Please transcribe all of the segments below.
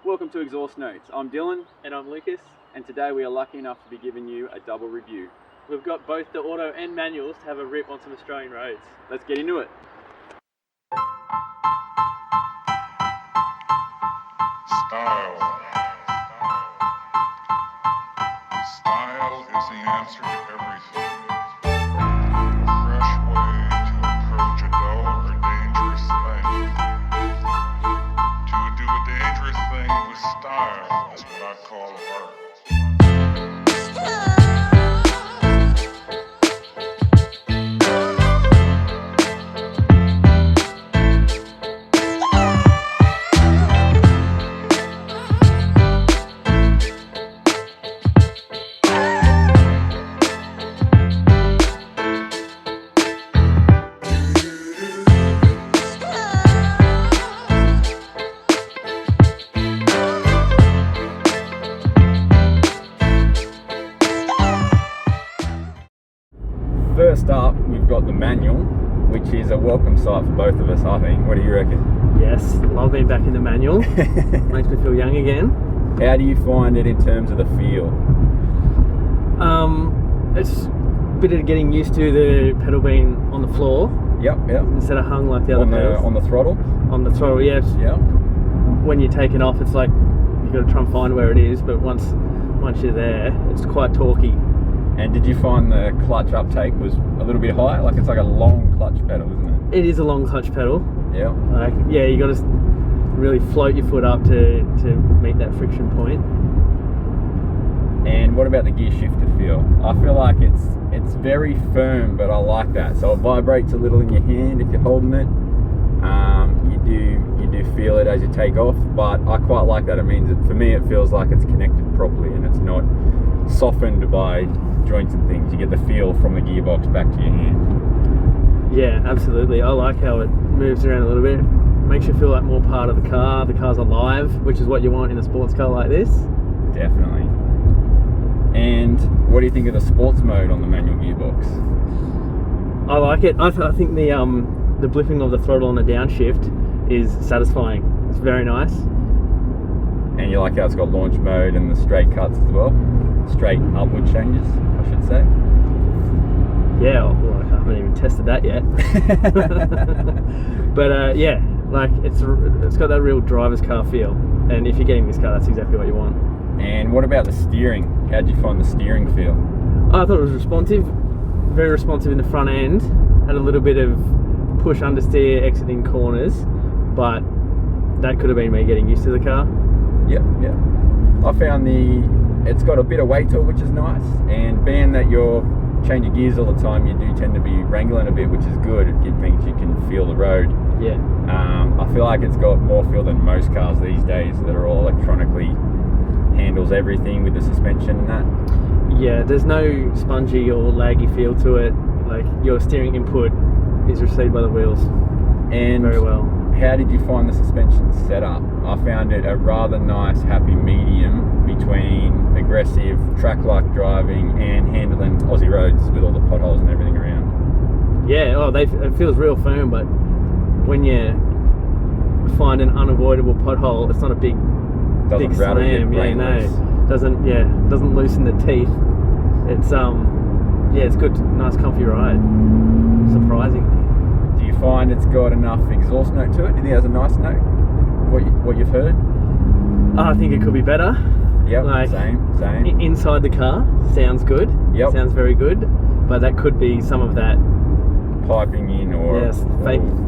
Welcome to Exhaust Notes. I'm Dylan. And I'm Lucas. And today we are lucky enough to be giving you a double review. We've got both the auto and manuals to have a rip on some Australian roads. Let's get into it. Style. Style is the answer to everything. A fresh way to approach a dull or dangerous thing. To do a dangerous thing with style is what I call art. First up, we've got the manual, which is a welcome sight for both of us, I think. What do you reckon? Yes, love being back in the manual. Makes me feel young again. How do you find it in terms of the feel? It's a bit of getting used to the pedal being on the floor. Yep. Instead of hung like the other pedals. On the throttle? On the throttle, yes. Yeah. When you take it off, it's like you've got to try and find where it is, but once you're there, it's quite torquey. And did you find the clutch uptake was a little bit high? Like it's like a long clutch pedal, isn't it? It is a long clutch pedal. Yeah. You got to really float your foot up to meet that friction point. And what about the gear shifter feel? I feel like it's very firm, but I like that. So it vibrates a little in your hand if you're holding it. You do feel it as you take off, but I quite like that. It means that for me it feels like it's connected properly and it's not softened by joints and things. You get the feel from the gearbox back to your hand. Yeah, absolutely. I like how it moves around a little bit. Makes you feel like more part of the car. The car's alive, which is what you want in a sports car like this. Definitely. And what do you think of the sports mode on the manual gearbox? I like it. I think the blipping of the throttle on the downshift is satisfying. It's very nice. And you like how it's got launch mode and the straight cuts as well? Straight upward changes, I should say. Yeah, well, I haven't even tested that yet. But yeah, like it's got that real driver's car feel. And if you're getting this car, that's exactly what you want. And what about the steering? How'd you find the steering feel? I thought it was responsive. Very responsive in the front end. Had a little bit of push understeer exiting corners, but that could have been me getting used to the car. Yeah. I found it's got a bit of weight to it, which is nice, and being that you're changing gears all the time, you do tend to be wrangling a bit, which is good. It means you can feel the road. Yeah. I feel like it's got more feel than most cars these days that are all electronically handles everything with the suspension and that. Yeah, there's no spongy or laggy feel to it. Like your steering input is received by the wheels very well. How did you find the suspension setup? I found it a rather nice, happy medium between aggressive, track-like driving and handling Aussie roads with all the potholes and everything around. Yeah, it feels real firm, but when you find an unavoidable pothole, it's not a big slam. Doesn't loosen the teeth. It's good, nice, comfy ride. Surprisingly. Do you find it's got enough exhaust note to it? Do you think it has a nice note? What you've heard? I think it could be better. Yep, same. Inside the car, sounds good. Yep. Sounds very good. But that could be some of that piping in or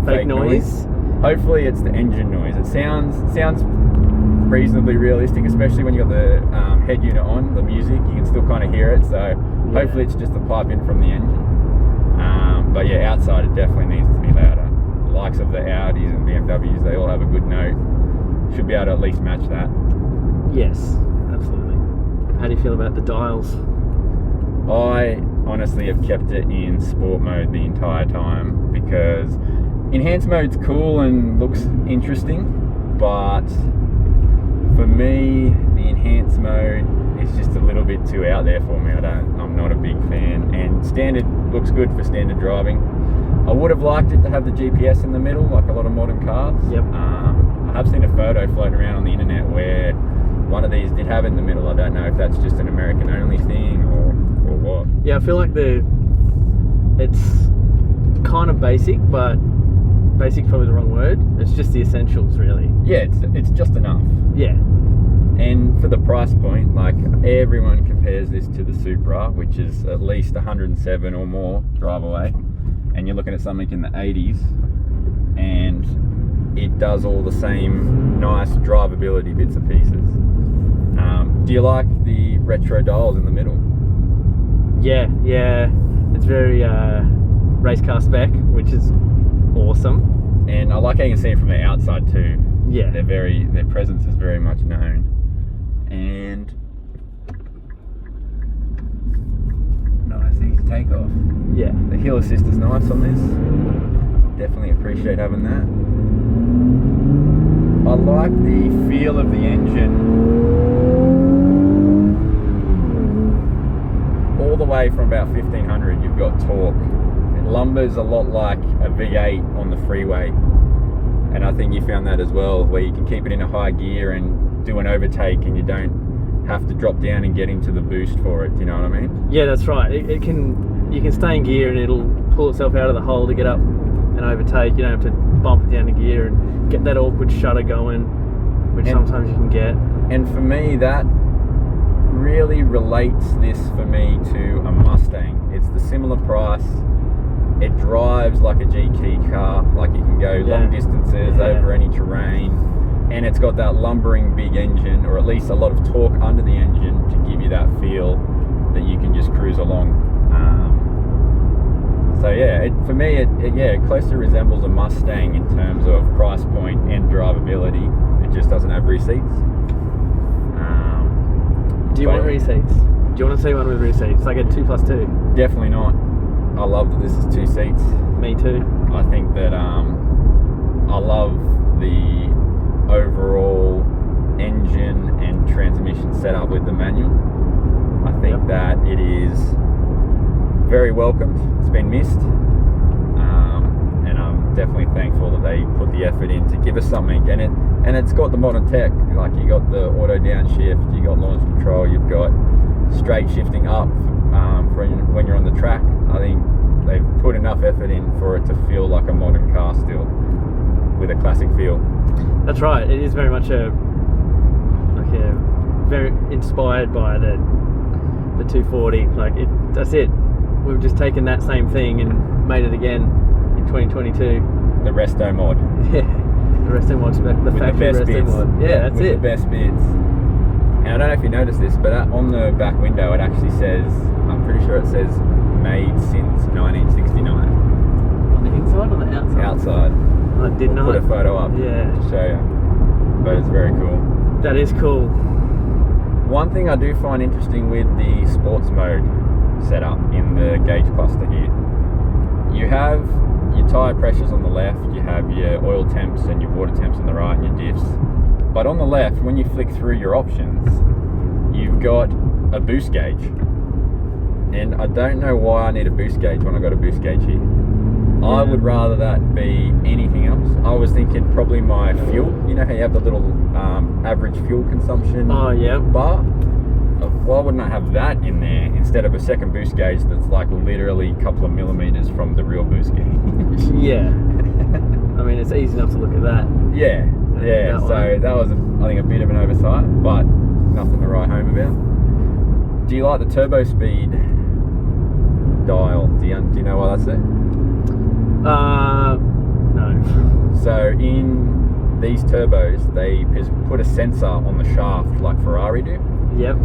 fake noise. Hopefully it's the engine noise. It sounds reasonably realistic, especially when you've got the head unit on, the music, you can still kind of hear it. So hopefully it's just the pipe in from the engine. But yeah, outside it definitely needs to be louder. The likes of the Audis and BMWs, they all have a good note. Should be able to at least match that. Yes, absolutely. How do you feel about the dials? I honestly have kept it in sport mode the entire time because enhanced mode's cool and looks interesting, but for me the enhanced mode it's just a little bit too out there for me. I'm not a big fan. And standard looks good for standard driving. I would have liked it to have the GPS in the middle, like a lot of modern cars. Yep. I have seen a photo floating around on the internet where one of these did have it in the middle. I don't know if that's just an American only thing or what. Yeah, I feel like it's kind of basic, but basic's probably the wrong word. It's just the essentials, really. Yeah, it's just enough. Yeah. And for the price point, like everyone compares this to the Supra, which is at least 107 or more drive away, and you're looking at something in the 80s, and it does all the same nice drivability bits and pieces. Do you like the retro dials in the middle? Yeah. It's very race car spec, which is awesome. And I like how you can see it from the outside too. Yeah. Their presence is very much known. And nice easy takeoff. Yeah. The hill assist is nice on this. Definitely appreciate having that. I like the feel of the engine all the way from about 1500. You've got torque. It lumbers a lot like a V8 on the freeway, and I think you found that as well, where you can keep it in a high gear and do an overtake, and you don't have to drop down and get into the boost for it. Do you know what I mean? Yeah, that's right. You can stay in gear and it'll pull itself out of the hole to get up and overtake. You don't have to bump it down to gear and get that awkward shudder going, which sometimes you can get. And for me, that really relates this for me to a Mustang. It's the similar price. It drives like a GT car, like you can go long distances over any terrain, and it's got that lumbering big engine, or at least a lot of torque under the engine to give you that feel that you can just cruise along. So yeah, for me, it closely resembles a Mustang in terms of price point and drivability. It just doesn't have rear seats. Do you want rear seats? Do you want to see one with rear seats? Like a 2+2? Definitely not. I love that this is 2 seats. Me too. I think that I love the overall engine and transmission setup with the manual. I think that it is very welcomed. It's been missed, and I'm definitely thankful that they put the effort in to give us something. And it's got the modern tech. Like, you got the auto downshift, you got launch control, you've got straight shifting up for when you're on the track. I think they've put enough effort in for it to feel like a modern car still, with a classic feel. That's right. It is very much very inspired by the 240. That's it. We've just taken that same thing and made it again in 2022. The resto-mod. Yeah, the resto-mod spec, the factory resto-mod. Yeah, that's it. The best bits. And I don't know if you noticed this, but on the back window it actually says, I'm pretty sure it says made since 1969. On the inside or the outside? Outside. I did not. Put a photo up to show you. But it's very cool. That is cool. One thing I do find interesting with the sports mode setup in the gauge cluster here, you have your tyre pressures on the left, you have your oil temps and your water temps on the right, and your diffs. But on the left, when you flick through your options, you've got a boost gauge. And I don't know why I need a boost gauge when I got a boost gauge here. I would rather that be anything else. I was thinking probably my fuel. You know how you have the little average fuel consumption bar? Why wouldn't I have that in there instead of a second boost gauge that's like literally a couple of millimeters from the real boost gauge? Yeah. I mean, it's easy enough to look at that. Yeah. So that was, I think, a bit of an oversight, but nothing to write home about. Do you like the turbo speed dial? Do you know why that's there? No. So in these turbos, they put a sensor on the shaft like Ferrari do. Yep.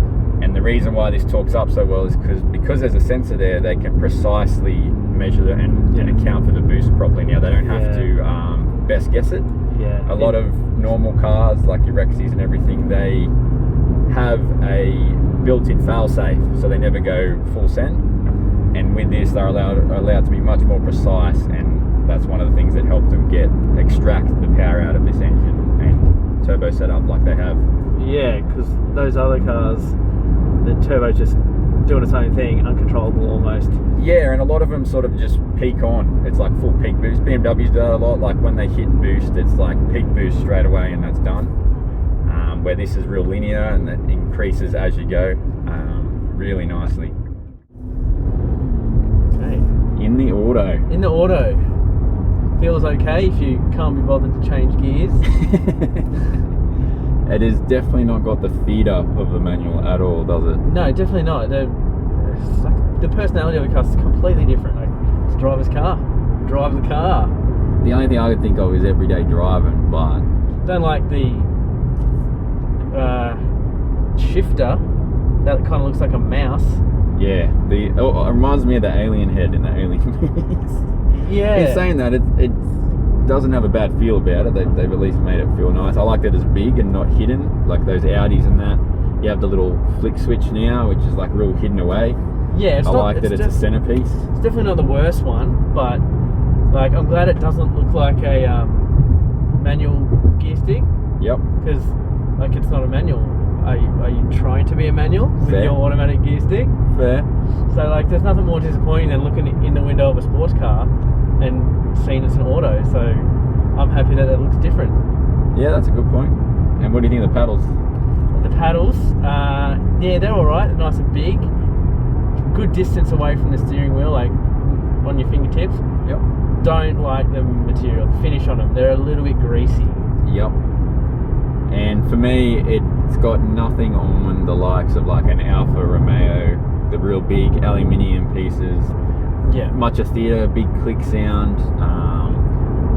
And the reason why this talks up so well is because there's a sensor there, they can precisely measure and account for the boost properly. Now, they don't have to best guess it. Yeah. A lot of normal cars, like your Rexys and everything, they have a built-in fail-safe, so they never go full send. And with this, they're allowed to be much more precise, and that's one of the things that helped them extract the power out of this engine and turbo setup like they have. Yeah, because those other cars, the turbo's just doing its own thing, uncontrollable almost. Yeah, and a lot of them sort of just peak on. It's like full peak boost. BMW's do that a lot. Like when they hit boost, it's like peak boost straight away, and that's done. Where this is real linear, and it increases as you go, really nicely. Okay. In the auto. In the auto, feels okay if you can't be bothered to change gears. It has definitely not got the theatre of the manual at all, does it? No, definitely not. The personality of the car is completely different. Like, it's a driver's car. Drive the car. The only thing I could think of is everyday driving, but... Don't like the shifter. That kind of looks like a mouse. Yeah, it reminds me of the alien head in the Alien movies. Yeah. In saying that, it doesn't have a bad feel about it. They've at least made it feel nice. I like that it's big and not hidden, like those Audis and that. You have the little flick switch now, which is like real hidden away. Yeah, I like that it's a centerpiece. It's definitely not the worst one, but like I'm glad it doesn't look like a manual gear stick. Yep. Because like it's not a manual. Are you trying to be a manual with Fair. your automatic gear stick? Fair. So like there's nothing more disappointing than looking in the window of a sports car and seeing it's an auto. So I'm happy that it looks different. Yeah, that's a good point. And what do you think of the paddles? The paddles, yeah, they're alright. They're nice and big. Good distance away from the steering wheel, like on your fingertips. Yep. Don't like the material, the finish on them. They're a little bit greasy. Yep. And for me, it's got nothing on the likes of like an Alfa Romeo, the real big aluminium pieces. Yeah. Much a theatre, big click sound.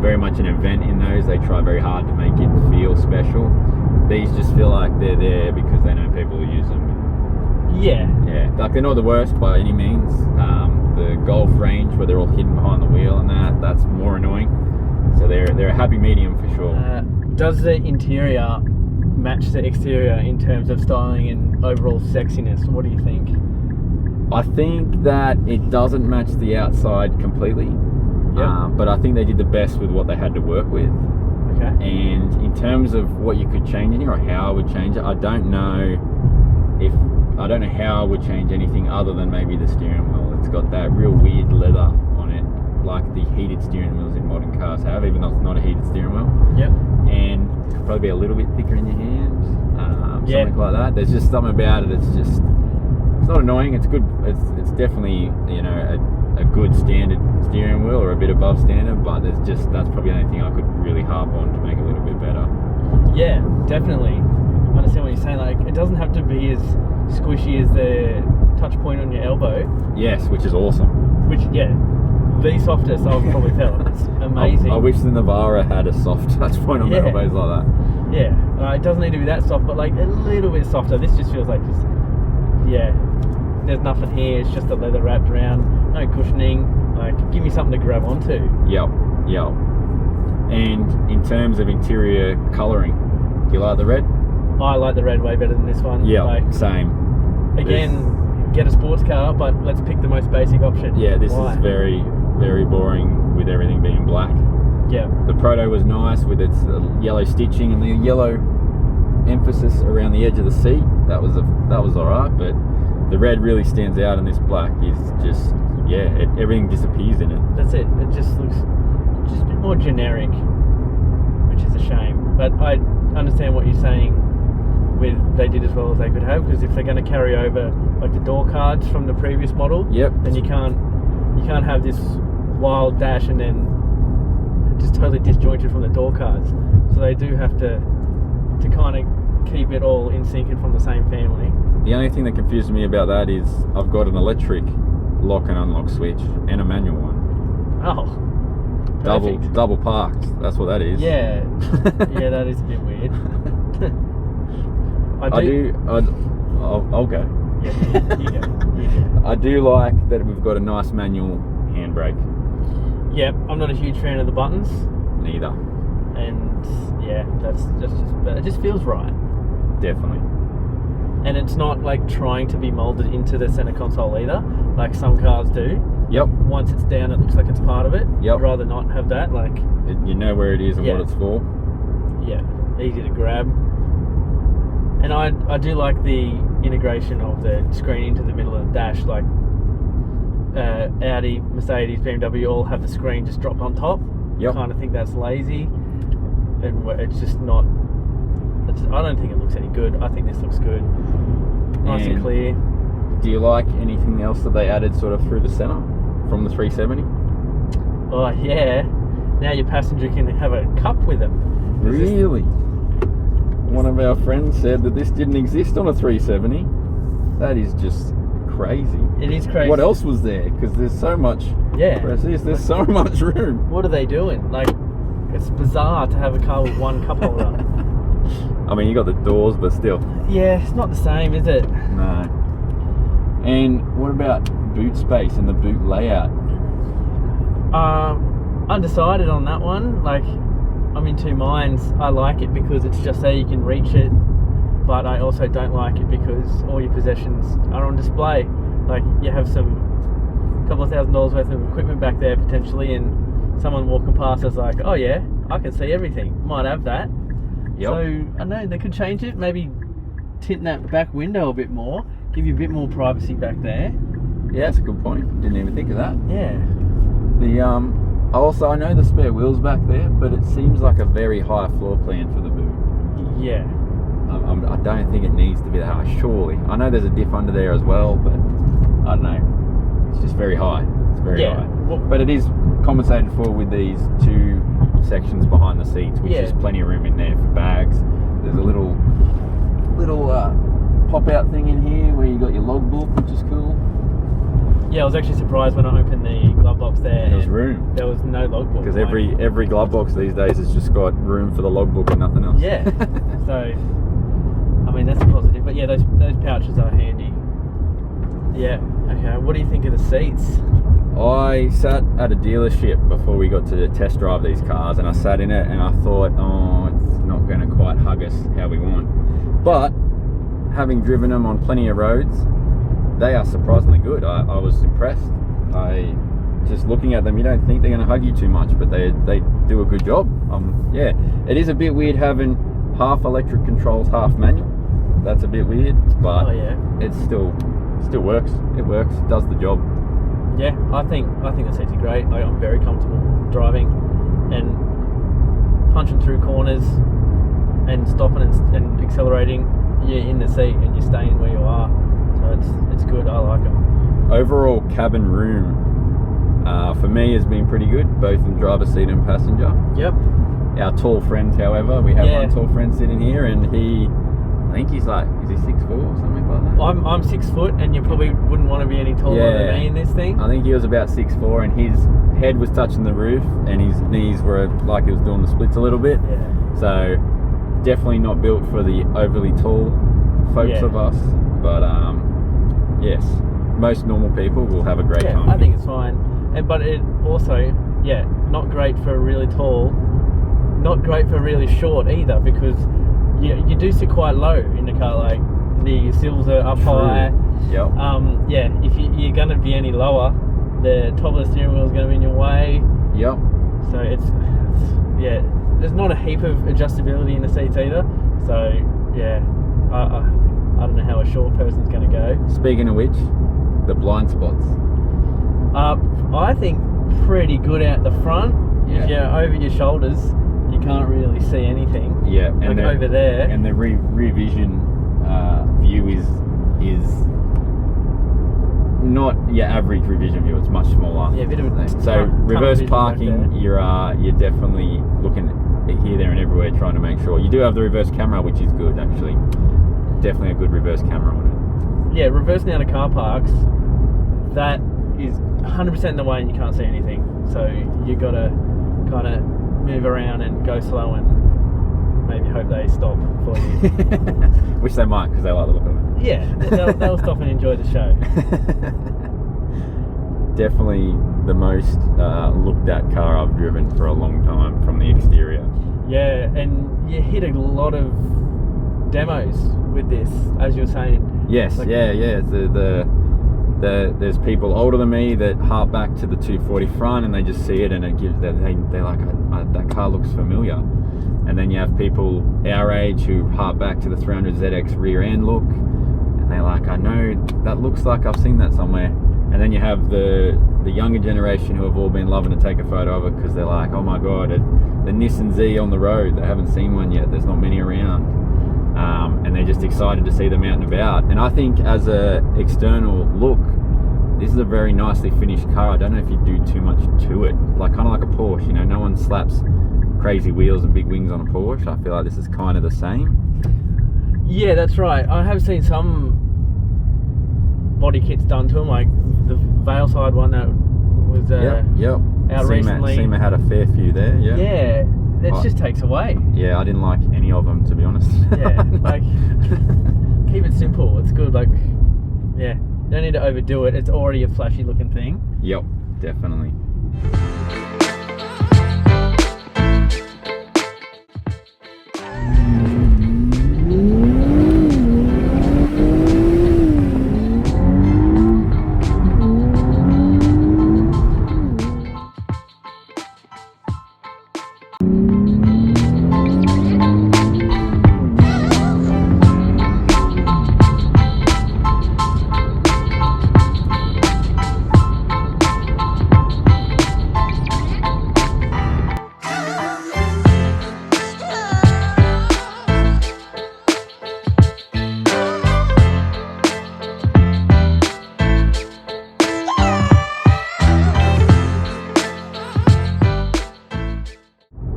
Very much an event in those. They try very hard to make it feel special. These just feel like they're there because they know people will use them. Yeah. Yeah, like they're not the worst by any means. The Golf range where they're all hidden behind the wheel and that's more annoying. So they're a happy medium for sure. Does the interior match the exterior in terms of styling and overall sexiness? What do you think? I think that it doesn't match the outside completely. Yep. But I think they did the best with what they had to work with. Okay. And in terms of what you could change in here or how I would change it, I don't know how I would change anything other than maybe the steering wheel. It's got that real weird leather on it, like the heated steering wheels in modern cars have, even though it's not a heated steering wheel. Yep. And it could probably be a little bit thicker in your hands, Yeah. something like that. There's just something about it. It's not annoying. It's good. It's definitely a good standard steering wheel or a bit above standard, but that's probably the only thing I could really harp on to make it a little bit better. Yeah, definitely. I understand what you're saying. Like, it doesn't have to be as squishy as the touch point on your elbow. Yes, which is awesome. Which, yeah, the softest I've probably felt. It's amazing. I wish the Navara had a soft touch point on the elbows like that. Yeah, it doesn't need to be that soft, but like a little bit softer. This just feels like there's nothing here. It's just the leather wrapped around, no cushioning. Like, give me something to grab onto. Yep. And in terms of interior colouring, do you like the red? I like the red way better than this one. Yeah, like, same. Again, get a sports car, but let's pick the most basic option. Yeah, this Why? is very, very boring with everything being black. Yeah. The Proto was nice with its yellow stitching and the yellow emphasis around the edge of the seat. That was alright, but the red really stands out, and this black is just everything disappears in it. That's it. It just looks just a bit more generic, which is a shame. But I understand what you're saying. They did as well as they could have, because if they're going to carry over like the door cards from the previous model, then you can't have this wild dash and then just totally disjointed from the door cards. So they do have to kind of keep it all in sync and from the same family. The only thing that confuses me about that is I've got an electric lock and unlock switch and a manual one. Oh, perfect. Double parked. That's what that is. Yeah, that is a bit weird. I'll go. Yeah, you go. I do like that we've got a nice manual handbrake. Yep, I'm not a huge fan of the buttons. Neither. And yeah, that's just it just feels right. Definitely. And it's not like trying to be molded into the center console either, like some cars do. Yep. Once it's down, it looks like it's part of it. Yep. I'd rather not have that. Like, You know where it is and what it's for. Yeah, easy to grab. And I do like the integration of the screen into the middle of the dash. Like Audi, Mercedes, BMW all have the screen just drop on top. Yep. I kind of think that's lazy, and it's just not. I don't think it looks any good. I think this looks good, nice and clear. Do you like anything else that they added sort of through the center from the 370? Oh yeah, now your passenger can have a cup with them. Really? One of our friends said that this didn't exist on a 370. That is just crazy. It is crazy. What else was there? Because there's so much. Yeah. There's so much room. What are they doing? Like, it's bizarre to have a car with one cup holder. I mean, you got the doors, but still. Yeah, it's not the same, is it? No. And what about boot space and the boot layout? Undecided on that one. Like, I'm in two minds. I like it because it's just so you can reach it, but I also don't like it because all your possessions are on display. Like, you have couple of $1,000s worth of equipment back there potentially, and someone walking past is like, oh yeah, I can see everything. Might have that. Yep. So I don't know, they could change it. Maybe tint that back window a bit more, give you a bit more privacy back there. Yeah, that's a good point. Didn't even think of that. Yeah. Also, I know the spare wheels back there, but it seems like a very high floor plan for the boot. Yeah. I don't think it needs to be that high, surely. I know there's a diff under there as well, but I don't know. It's just very high. It's very high. Well, but it is compensated for with these two sections behind the seats, which is plenty of room in there for bags. There's a little pop-out thing in here where you got your logbook, which is cool. Yeah, I was actually surprised when I opened the glove box there. There was room. There was no logbook. Because every glove box these days has just got room for the logbook and nothing else. Yeah. So, I mean, that's a positive. But yeah, those pouches are handy. Yeah. Okay. What do you think of the seats? I sat at a dealership before we got to test drive these cars, and I sat in it and I thought, oh, it's not going to quite hug us how we want. But having driven them on plenty of roads, they are surprisingly good. I was impressed. Just looking at them, you don't think they're going to hug you too much, but they do a good job. Yeah, it is a bit weird having half electric controls, half manual. That's a bit weird, but it still works. It works. It does the job. Yeah, I think the seats are great. I'm very comfortable driving and punching through corners and stopping and accelerating. You're in the seat and you're staying where you are. So it's good. I like them. Overall cabin room for me has been pretty good, both in driver's seat and passenger. Yep. Our tall friends, however, we have one tall friend sitting here, and I think he's like, is he 6'4" or something like that? I'm 6 foot, and you probably wouldn't want to be any taller than me in this thing. I think he was about 6'4", and his head was touching the roof, and his knees were like he was doing the splits a little bit. Yeah. So definitely not built for the overly tall folks of us, but yes, most normal people will have a great time. I think it's fine, but it also not great for really tall, not great for really short either, because you do sit quite low in the car. Like the sills are up high. Yep. If you're going to be any lower, the top of the steering wheel is going to be in your way. Yep. So it's there's not a heap of adjustability in the seats either. So I don't know how a short person's going to go. Speaking of which, the blind spots. I think pretty good out the front. Yeah. If you're over your shoulders, you can't really see anything. Yeah, and like over there. And the rear vision view is not your average rear vision view. It's much smaller. Yeah, a bit of a so reverse parking, you're definitely looking here, there, and everywhere, trying to make sure. You do have the reverse camera, which is good actually. Definitely a good reverse camera on it. Yeah, reversing out of car parks, that is 100% in the way and you can't see anything. So you got to kind of move around and go slow and maybe hope they stop for you. Which they might, because they like the look of it. Yeah, they'll stop and enjoy the show. Definitely the most looked at car I've driven for a long time from the exterior. Yeah, and you hit a lot of demos with this, as you're saying. Yes, like, the there's people older than me that harp back to the 240 front and they just see it and it gives they're like, that car looks familiar. And then you have people our age who harp back to the 300 ZX rear end look, and they're like, I know that looks like I've seen that somewhere. And then you have the younger generation who have all been loving to take a photo of it because they're like, oh my god, the Nissan Z on the road. They haven't seen one yet. There's not many around, and they're just excited to see them out and about. And I think as a external look, this is a very nicely finished car. I don't know if you do too much to it, like kind of like a Porsche. You know, no one slaps crazy wheels and big wings on a Porsche. I feel like this is kind of the same. Yeah, that's right. I have seen some body kits done to them, like the Valeside one that was out recently. SEMA had a fair few there. Yeah, it just takes away. Yeah, I didn't like any of them, to be honest. Yeah, like keep it simple. It's good. Like, yeah, you don't need to overdo it. It's already a flashy looking thing. Yep, definitely.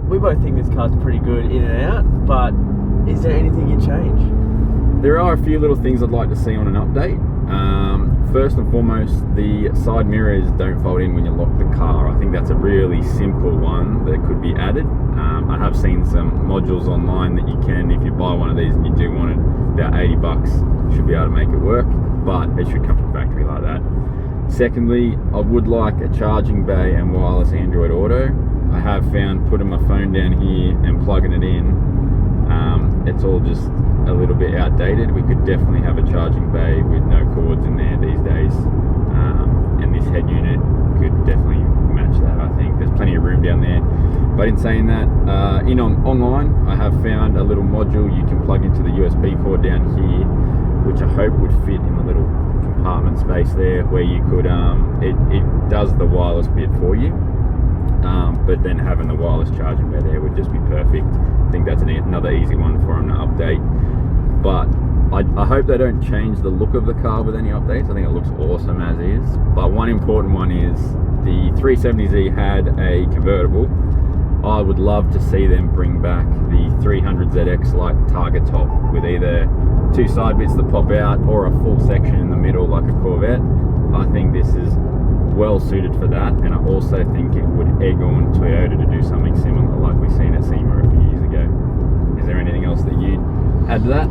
We both think this car's pretty good in and out, but is there anything you'd change? There are a few little things I'd like to see on an update. First and foremost, the side mirrors don't fold in when you lock the car. I think that's a really simple one that could be added. I have seen some modules online that you can, if you buy one of these and you do want it, about $80, should be able to make it work, but it should come from factory like that. Secondly, I would like a charging bay and wireless Android Auto. I have found putting my phone down here and plugging it in, it's all just a little bit outdated. We could definitely have a charging bay with no cords in there these days, and this head unit could definitely match that. I think there's plenty of room down there. But in saying that, online I have found a little module you can plug into the USB port down here, which I hope would fit in the little compartment space there, where you could it does the wireless bit for you, but then having the wireless charging bay there would just be perfect. I think that's another easy one for them to update. But I hope they don't change the look of the car with any updates. I think it looks awesome as is. But one important one is the 370Z had a convertible. I would love to see them bring back the 300ZX like target top with either two side bits that pop out or a full section in the middle like a Corvette. I think this is well suited for that, and I also think it would egg on Toyota to do something similar like we've seen at SEMA a few years ago. Is there anything else that you'd add to that?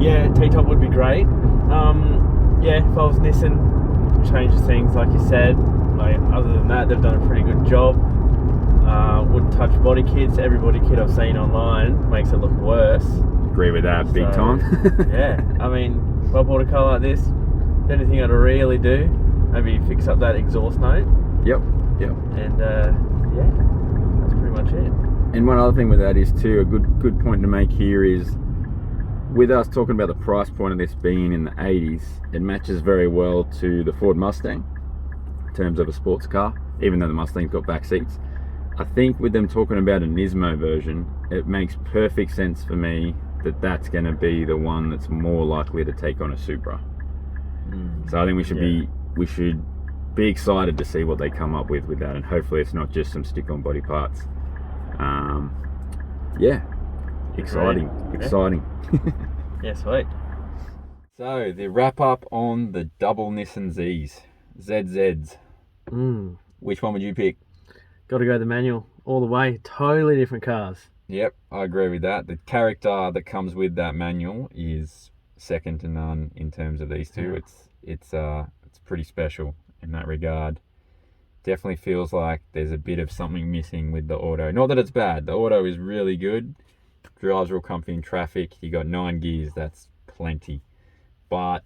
Yeah, T-top would be great. Yeah, if I was Nissan, change things like you said. Like, other than that, they've done a pretty good job. Wouldn't touch body kits. Every body kit I've seen online makes it look worse. Agree with that, big time. Yeah, I mean, if I bought a car like this, the only thing I'd really do, maybe fix up that exhaust note. Yep. And yeah, that's pretty much it. And one other thing with that is too, a good point to make here is, with us talking about the price point of this being in the 80s, it matches very well to the Ford Mustang in terms of a sports car, even though the Mustang's got back seats. I think with them talking about a Nismo version, it makes perfect sense for me that that's going to be the one that's more likely to take on a Supra. So I think we should be excited to see what they come up with that, and hopefully it's not just some stick-on body parts. Exciting. Yeah, sweet. So the wrap up on the double Nissan Zs, ZZs. Which one would you pick? Got to go the manual all the way. Totally different cars. Yep, I agree with that. The character that comes with that manual is second to none in terms of these two. Yeah. It's pretty special in that regard. Definitely feels like there's a bit of something missing with the auto. Not that it's bad. The auto is really good. Drives real comfy in traffic. You got 9 gears. That's plenty. But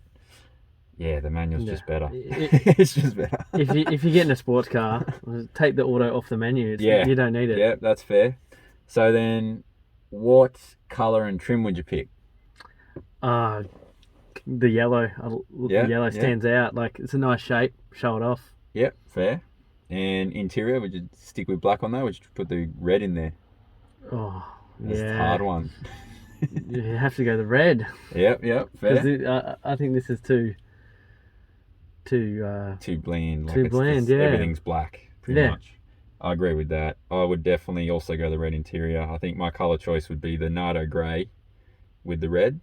Yeah, the manual's Yeah. just better. It- It's just better. if you're getting a sports car, take the auto off the menu. Yeah. You don't need it. Yeah, that's fair. So then, what colour and trim would you pick? The yellow. Yeah, The yellow yeah. stands out. Like, it's a nice shape. Show it off. Yep, fair. And interior, would you stick with black on that? Or would you put the red in there? Oh, That's yeah. a hard one. You have to go the red. Yep, fair. Because I think this is too Too bland. Too bland, yeah. Everything's black, pretty Yeah. much. I agree with that. I would definitely also go the red interior. I think my colour choice would be the Nardo grey with the red.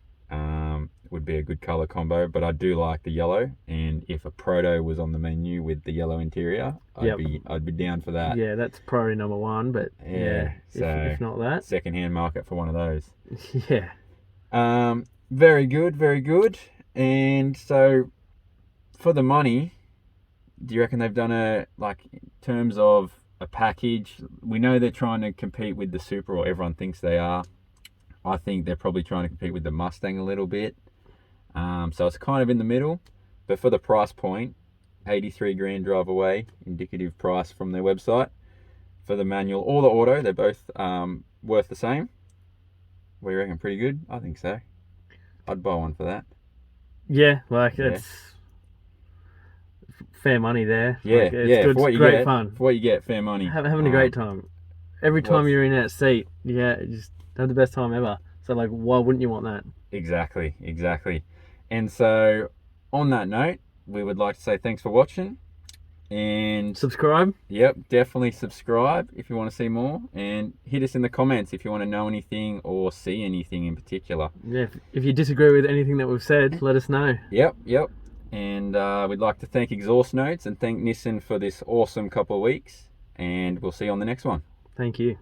Would be a good colour combo, but I do like the yellow. And if a Proto was on the menu with the yellow interior, Yep. I'd be down for that. Yeah, that's priority number one. But Yeah, so if not that, second-hand market for one of those. yeah. Very good, very good. And so, for the money, do you reckon they've done in terms of a package? We know they're trying to compete with the Supra, or everyone thinks they are. I think they're probably trying to compete with the Mustang a little bit. So it's kind of in the middle. But for the price point, 83 grand drive away, indicative price from their website. For the manual or the auto, they're both worth the same. What do you reckon? Pretty good? I think so. I'd buy one for that. Yeah, like Yeah. it's fair money there. Yeah, Like, it's yeah. good, For what it's you great get, fun. For what you get, fair money. Having a great time. Every time what's- you're in that seat, yeah, you just have the best time ever. So like, why wouldn't you want that? Exactly. And so, on that note, we would like to say thanks for watching. And Subscribe. yep, definitely subscribe if you want to see more. And hit us in the comments if you want to know anything or see anything in particular. Yeah, if you disagree with anything that we've said, let us know. Yep. And we'd like to thank Exhaust Notes and thank Nissan for this awesome couple of weeks. And we'll see you on the next one. Thank you.